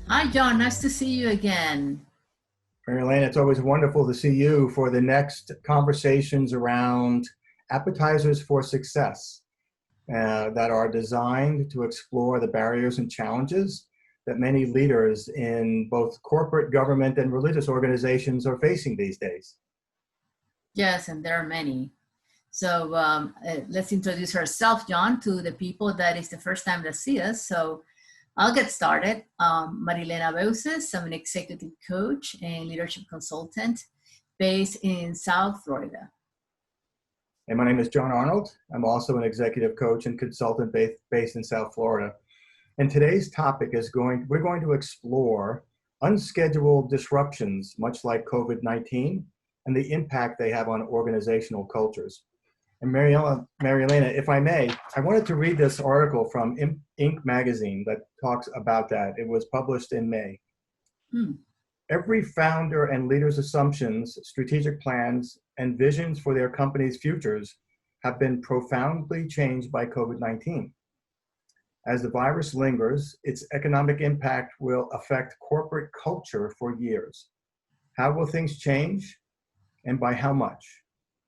Hi, John. Nice to see you again. Marilena, it's always wonderful to see you for the next conversations around appetizers for success that are designed to explore the barriers and challenges that many leaders in both corporate, government, and religious organizations are facing these days. Yes, and there are many. So let's introduce ourselves, John, to the people that is the first time to see us. So I'll get started. Marilena Beuses. I'm an executive coach and leadership consultant based in South Florida. And my name is John Arnold. I'm also an executive coach and consultant based in South Florida. And today's topic is we're going to explore unscheduled disruptions, much like COVID-19, and the impact they have on organizational cultures. And Marilena, if I may, I wanted to read this article from Inc. magazine that talks about that. It was published in May. Every founder and leader's assumptions, strategic plans, and visions for their company's futures have been profoundly changed by COVID-19. As the virus lingers, its economic impact will affect corporate culture for years. How will things change, and by how much?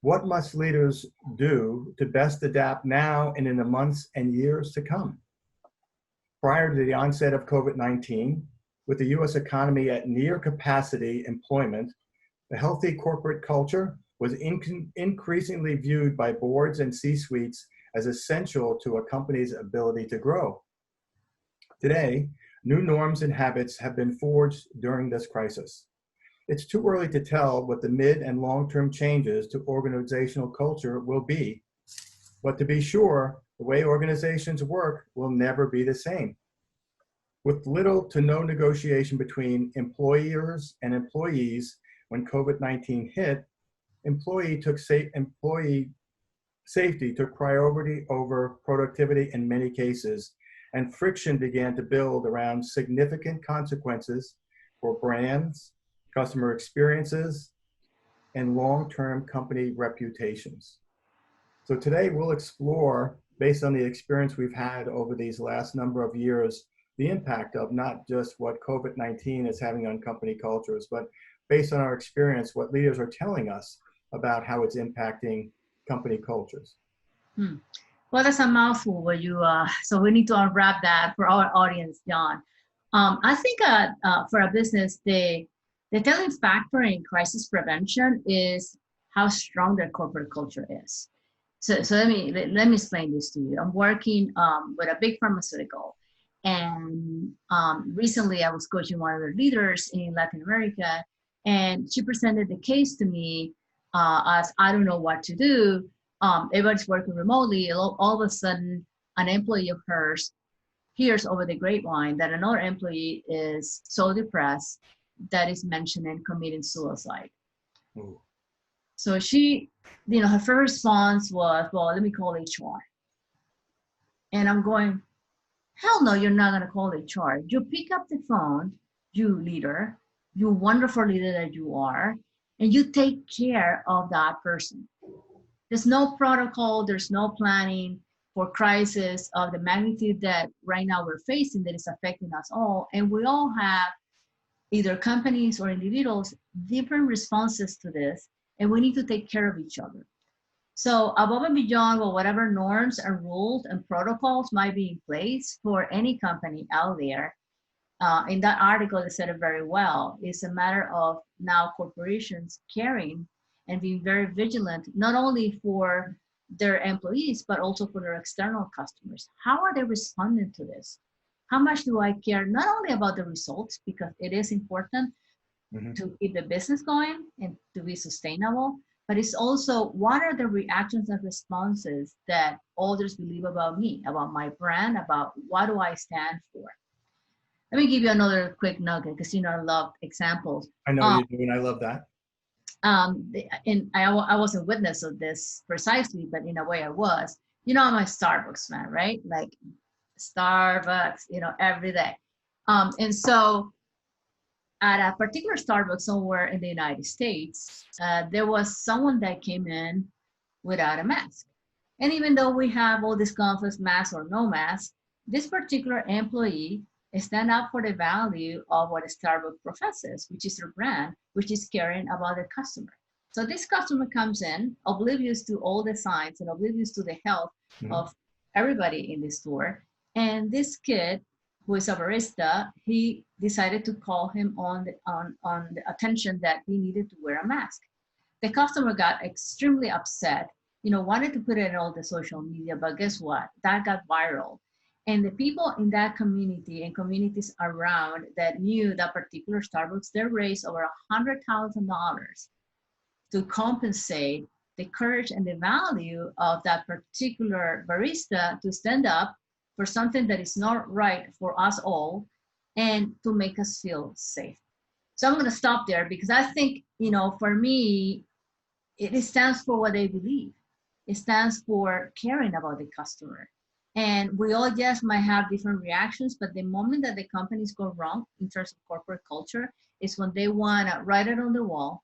What must leaders do to best adapt now and in the months and years to come? Prior to the onset of COVID-19, with the US economy at near capacity employment, the healthy corporate culture was increasingly viewed by boards and C-suites as essential to a company's ability to grow. Today, new norms and habits have been forged during this crisis. It's too early to tell what the mid and long-term changes to organizational culture will be, but to be sure, the way organizations work will never be the same. With little to no negotiation between employers and employees when COVID-19 hit, employee safety took priority over productivity in many cases, and friction began to build around significant consequences for brands, customer experiences, and long-term company reputations. So today we'll explore, based on the experience we've had over these last number of years, the impact of not just what COVID-19 is having on company cultures, but based on our experience, what leaders are telling us about how it's impacting company cultures. Well, that's a mouthful. So we need to unwrap that for our audience, John. I think for a business, the telling factor in crisis prevention is how strong their corporate culture is. So let me explain this to you. I'm working with a big pharmaceutical, and recently I was coaching one of the leaders in Latin America, and she presented the case to me as I don't know what to do. Everybody's working remotely. All of a sudden, an employee of hers hears over the grapevine that another employee is so depressed that is mentioning committing suicide. Ooh. So she, her first response was, well, let me call HR. And I'm going, hell no, you're not going to call HR. You pick up the phone, you leader, you wonderful leader that you are, and you take care of that person. There's no protocol, there's no planning for crisis of the magnitude that right now we're facing that is affecting us all. And we all have, either companies or individuals, different responses to this, and we need to take care of each other. So above and beyond whatever norms and rules and protocols might be in place for any company out there, in that article they said it very well, it's a matter of now corporations caring and being very vigilant, not only for their employees, but also for their external customers. How are they responding to this? How much do I care not only about the results, because it is important to keep the business going and to be sustainable, but it's also what are the reactions and responses that others believe about me, about my brand, about what do I stand for. Let me give you another quick nugget, because I love examples. I know you do, and I love that. And I wasn't witness of this precisely, but in a way I was. I'm a Starbucks fan, right? Like Starbucks, every day. And so at a particular Starbucks somewhere in the United States, there was someone that came in without a mask. And even though we have all these conflicts, mask or no mask, this particular employee stand up for the value of what Starbucks professes, which is their brand, which is caring about the customer. So this customer comes in oblivious to all the signs and oblivious to the health of everybody in the store. And this kid, who is a barista, he decided to call him on the attention that he needed to wear a mask. The customer got extremely upset, wanted to put it in all the social media, but guess what? That got viral. And the people in that community and communities around that knew that particular Starbucks, they raised over $100,000 to compensate the courage and the value of that particular barista to stand up for something that is not right for us all and to make us feel safe. So I'm going to stop there because I think, for me, it stands for what they believe. It stands for caring about the customer. And we all just might have different reactions, but the moment that the companies go wrong in terms of corporate culture is when they want to write it on the wall.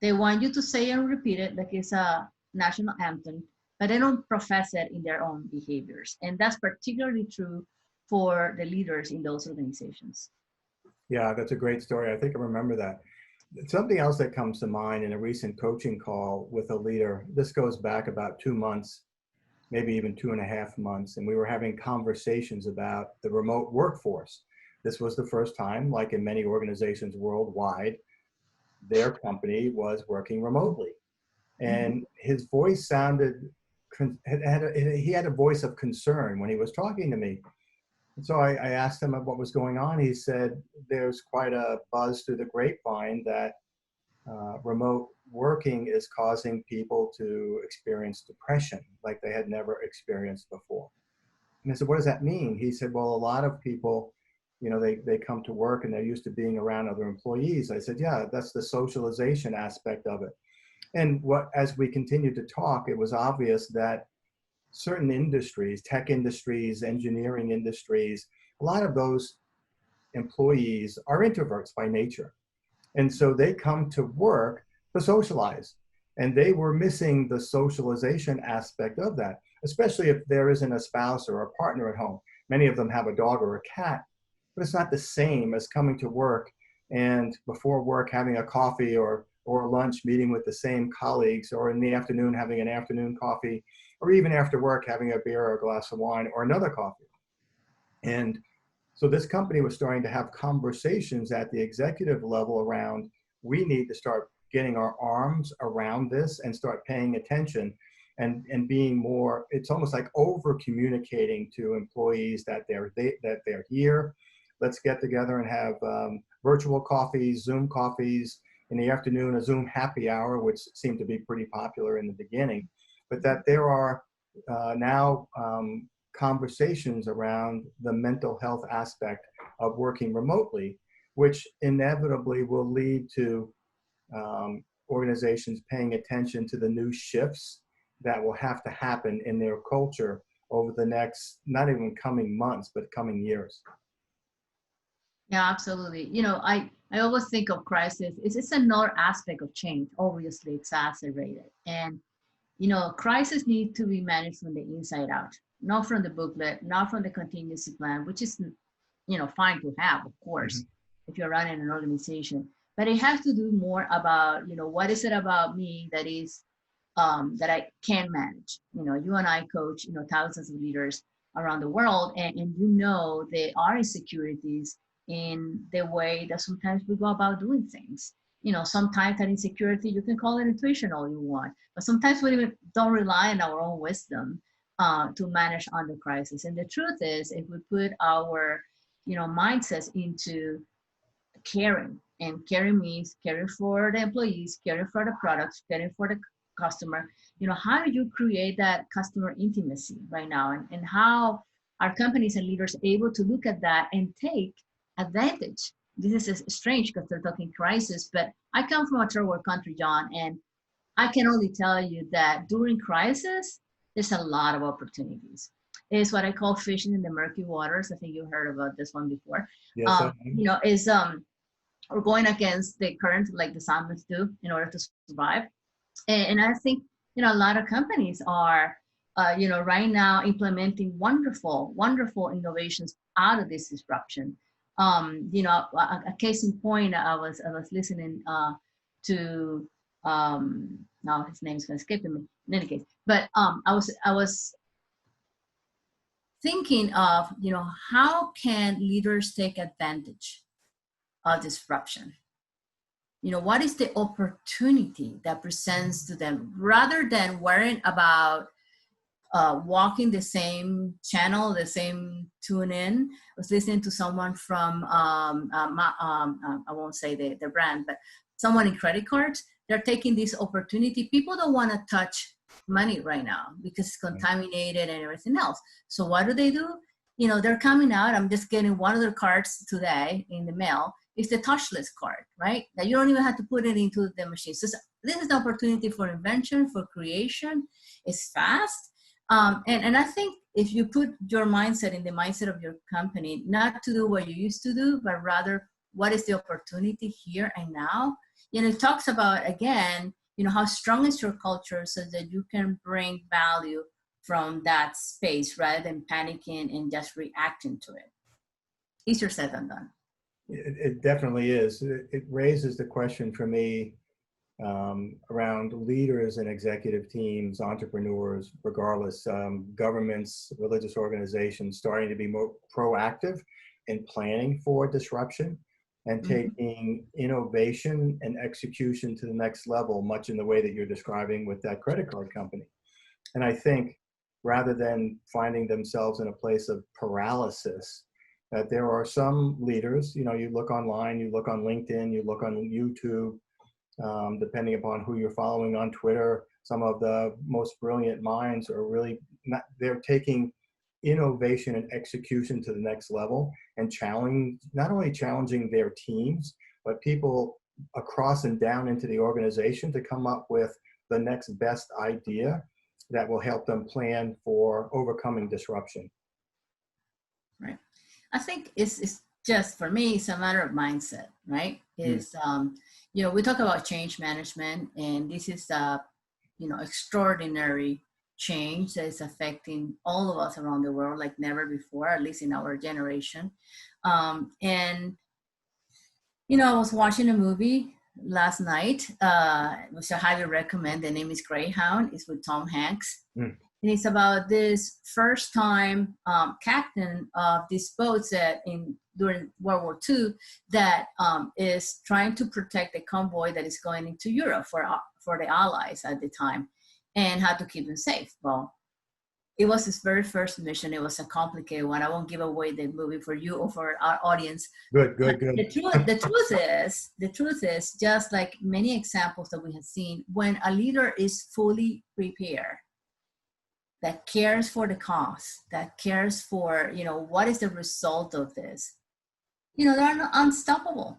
They want you to say and repeat it like it's a national anthem, but they don't profess it in their own behaviors. And that's particularly true for the leaders in those organizations. Yeah, that's a great story. I think I remember that. Something else that comes to mind in a recent coaching call with a leader, this goes back about 2 months, maybe even 2.5 months, and we were having conversations about the remote workforce. This was the first time, like in many organizations worldwide, their company was working remotely. And his voice sounded, he had a voice of concern when he was talking to me. And so I asked him what was going on. He said, there's quite a buzz through the grapevine that remote working is causing people to experience depression like they had never experienced before. And I said, what does that mean? He said, well, a lot of people, they come to work and they're used to being around other employees. I said, yeah, that's the socialization aspect of it. And as we continued to talk, it was obvious that certain industries, tech industries, engineering industries, a lot of those employees are introverts by nature. And so they come to work to socialize. And they were missing the socialization aspect of that, especially if there isn't a spouse or a partner at home. Many of them have a dog or a cat, but it's not the same as coming to work and before work having a coffee or lunch meeting with the same colleagues, or in the afternoon having an afternoon coffee, or even after work having a beer or a glass of wine or another coffee. And so this company was starting to have conversations at the executive level around, we need to start getting our arms around this and start paying attention and being more, it's almost like over communicating to employees that they're here. Let's get together and have virtual coffees, Zoom coffees, in the afternoon, a Zoom happy hour, which seemed to be pretty popular in the beginning, but that there are now conversations around the mental health aspect of working remotely, which inevitably will lead to organizations paying attention to the new shifts that will have to happen in their culture over the next, not even coming months, but coming years. Yeah, absolutely. I always think of crisis. It's another aspect of change, obviously exacerbated. And, crisis need to be managed from the inside out, not from the booklet, not from the contingency plan, which is, fine to have, of course, if you're running an organization. But it has to do more about, what is it about me that is, that I can manage? You and I coach, thousands of leaders around the world, and there are insecurities in the way that sometimes we go about doing things. Sometimes that insecurity, you can call it intuition all you want, but sometimes we even don't rely on our own wisdom to manage under crisis. And the truth is, if we put our, mindsets into caring, and caring means caring for the employees, caring for the products, caring for the customer, how do you create that customer intimacy right now? And how are companies and leaders able to look at that and take advantage? This is strange because they're talking crisis, but I come from a third world country, John, and I can only tell you that during crisis, there's a lot of opportunities. It's what I call fishing in the murky waters. I think you heard about this one before. Yes, or going against the current, like the salmons do, in order to survive. And I think, a lot of companies are, right now implementing wonderful innovations out of this disruption. A case in point, I was listening to, now his name's going to escape me in any case, but I was thinking of, how can leaders take advantage of disruption? What is the opportunity that presents to them, rather than worrying about walking the same channel, the same tune in? I was listening to someone from, I won't say the brand, but someone in credit cards. They're taking this opportunity. People don't want to touch money right now because it's contaminated and everything else. So what do? They're coming out. I'm just getting one of their cards today in the mail. It's the touchless card, right? That you don't even have to put it into the machine. So this is the opportunity for invention, for creation. It's fast. And I think if you put your mindset in the mindset of your company, not to do what you used to do, but rather what is the opportunity here and now? It talks about, again, how strong is your culture so that you can bring value from that space rather than panicking and just reacting to it. Easier said than done. It definitely is. It raises the question for me around leaders and executive teams, entrepreneurs, regardless, governments, religious organizations, starting to be more proactive in planning for disruption and taking innovation and execution to the next level, much in the way that you're describing with that credit card company. And I think rather than finding themselves in a place of paralysis, that there are some leaders, you look online, you look on LinkedIn, you look on YouTube, depending upon who you're following on Twitter, some of the most brilliant minds are really they're taking innovation and execution to the next level and not only challenging their teams, but people across and down into the organization to come up with the next best idea that will help them plan for overcoming disruption. Right. I think it's just, for me, it's a matter of mindset, right? We talk about change management, and this is extraordinary change that is affecting all of us around the world like never before, at least in our generation. I was watching a movie last night, which I highly recommend. The name is Greyhound. It's with Tom Hanks. And it's about this first time captain of these boats that during World War II that is trying to protect the convoy that is going into Europe for the Allies at the time, and how to keep them safe. Well, it was his very first mission. It was a complicated one. I won't give away the movie for you or for our audience. Good. The truth is, just like many examples that we have seen, when a leader is fully prepared, that cares for the cause, that cares for, what is the result of this, they're not unstoppable,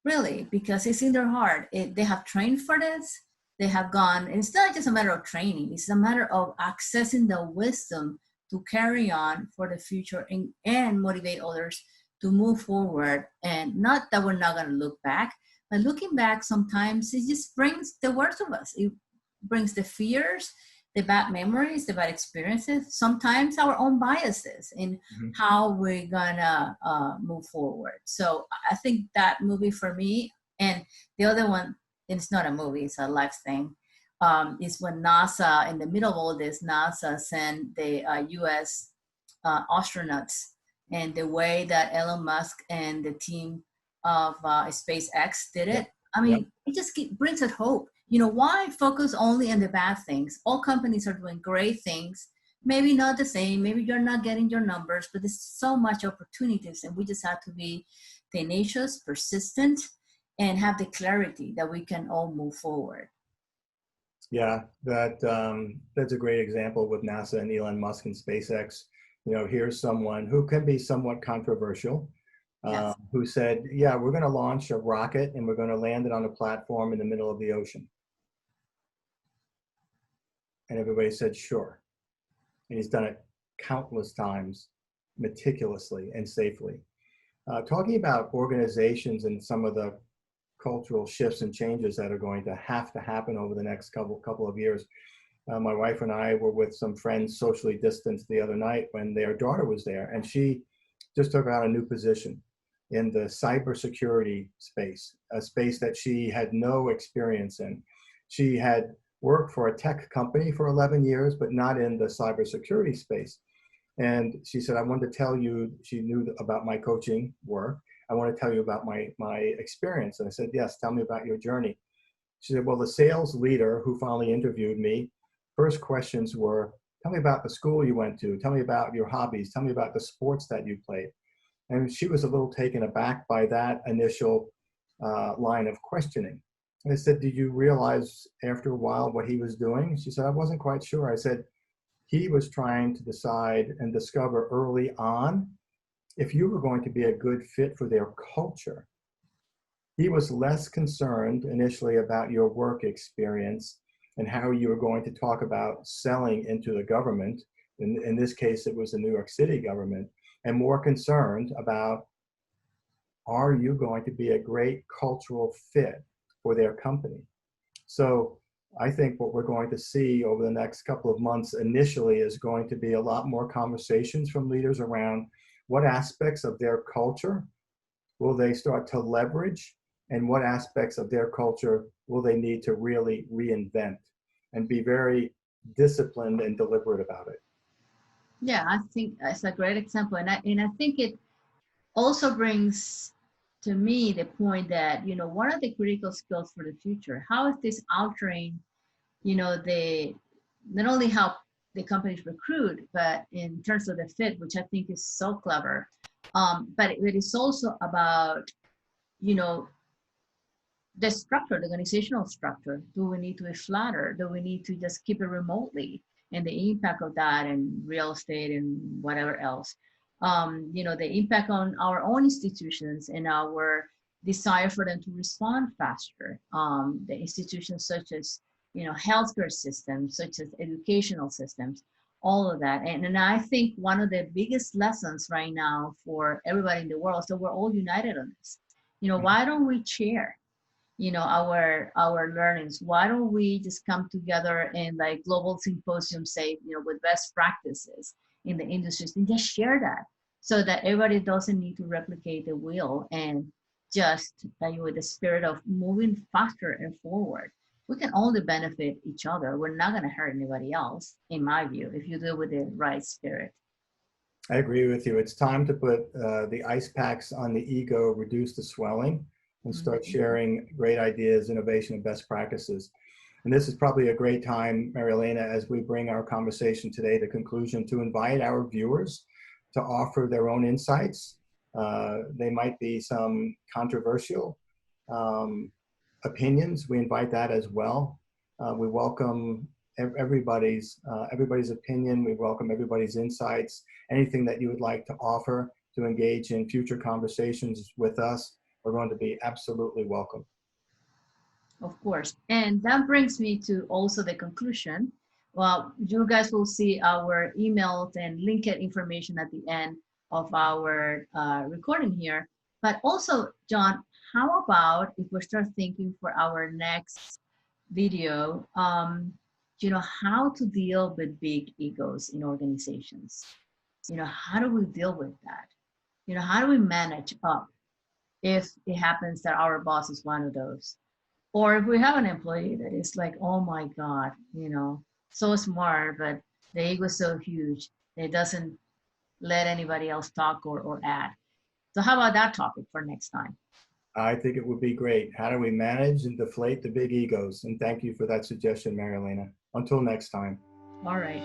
really, because it's in their heart. They have trained for this. They have gone, and it's not just a matter of training. It's a matter of accessing the wisdom to carry on for the future and motivate others to move forward. And not that we're not going to look back, but looking back sometimes it just brings the worst of us. It brings the fears, the bad memories, the bad experiences, sometimes our own biases in how we're gonna move forward. So I think that movie for me, and the other one, and it's not a movie, it's a life thing, is when NASA, in the middle of all this, NASA sent the US astronauts, and the way that Elon Musk and the team of SpaceX did it. I mean, it just brings us hope. Why focus only on the bad things? All companies are doing great things. Maybe not the same. Maybe you're not getting your numbers, but there's so much opportunities, and we just have to be tenacious, persistent, and have the clarity that we can all move forward. Yeah, that's a great example with NASA and Elon Musk and SpaceX. Here's someone who can be somewhat controversial, who said, yeah, we're going to launch a rocket and we're going to land it on a platform in the middle of the ocean. And everybody said, sure. And he's done it countless times, meticulously and safely. talking about organizations and some of the cultural shifts and changes that are going to have to happen over the next couple of years. My wife and I were with some friends socially distanced the other night when their daughter was there, and she just took on a new position in the cybersecurity space, a space that she had no experience in. She had worked for a tech company for 11 years, but not in the cybersecurity space. And she said, I wanted to tell you, she knew about my coaching work. I want to tell you about my experience. And I said, yes, tell me about your journey. She said, well, the sales leader who finally interviewed me, first questions were, tell me about the school you went to. Tell me about your hobbies. Tell me about the sports that you played. And she was a little taken aback by that initial line of questioning. And I said, did you realize after a while what he was doing? She said, I wasn't quite sure. I said, he was trying to decide and discover early on if you were going to be a good fit for their culture. He was less concerned initially about your work experience and how you were going to talk about selling into the government. In this case, it was the New York City government, and more concerned about, are you going to be a great cultural fit for their company? So I think what we're going to see over the next couple of months initially is going to be a lot more conversations from leaders around what aspects of their culture will they start to leverage, and what aspects of their culture will they need to really reinvent, and be very disciplined and deliberate about it. Yeah, I think that's a great example. And I think it also brings to me the point that, one of the critical skills for the future, how is this altering, not only how the companies recruit, but in terms of the fit, which I think is so clever. But it is also about, the structure, the organizational structure. Do we need to be flatter? Do we need to just keep it remotely? And the impact of that in real estate and whatever else. The impact on our own institutions and our desire for them to respond faster. The institutions such as, healthcare systems, such as educational systems, all of that. And I think one of the biggest lessons right now for everybody in the world is that we're all united on this. Why don't we share, our learnings? Why don't we just come together in like global symposium, say, with best practices in the industries, and just share that so that everybody doesn't need to replicate the wheel, and just with the spirit of moving faster and forward. We can only benefit each other. We're not going to hurt anybody else, in my view, if you do it with the right spirit. I agree with you. It's time to put the ice packs on the ego, reduce the swelling, and start sharing great ideas, innovation, and best practices. And this is probably a great time, Marilena, as we bring our conversation today to conclusion, to invite our viewers to offer their own insights. They might be some controversial opinions. We invite that as well. We welcome everybody's opinion. We welcome everybody's insights. Anything that you would like to offer to engage in future conversations with us are going to be absolutely welcome. Of course. And that brings me to also the conclusion. Well, you guys will see our emails and linked information at the end of our recording here. But also, John, how about if we start thinking for our next video, how to deal with big egos in organizations? How do we deal with that? How do we manage up if it happens that our boss is one of those? Or if we have an employee that is like, oh my God, so smart, but the ego is so huge, it doesn't let anybody else talk or add. So how about that topic for next time? I think it would be great. How do we manage and deflate the big egos? And thank you for that suggestion, Marilena. Until next time. All right.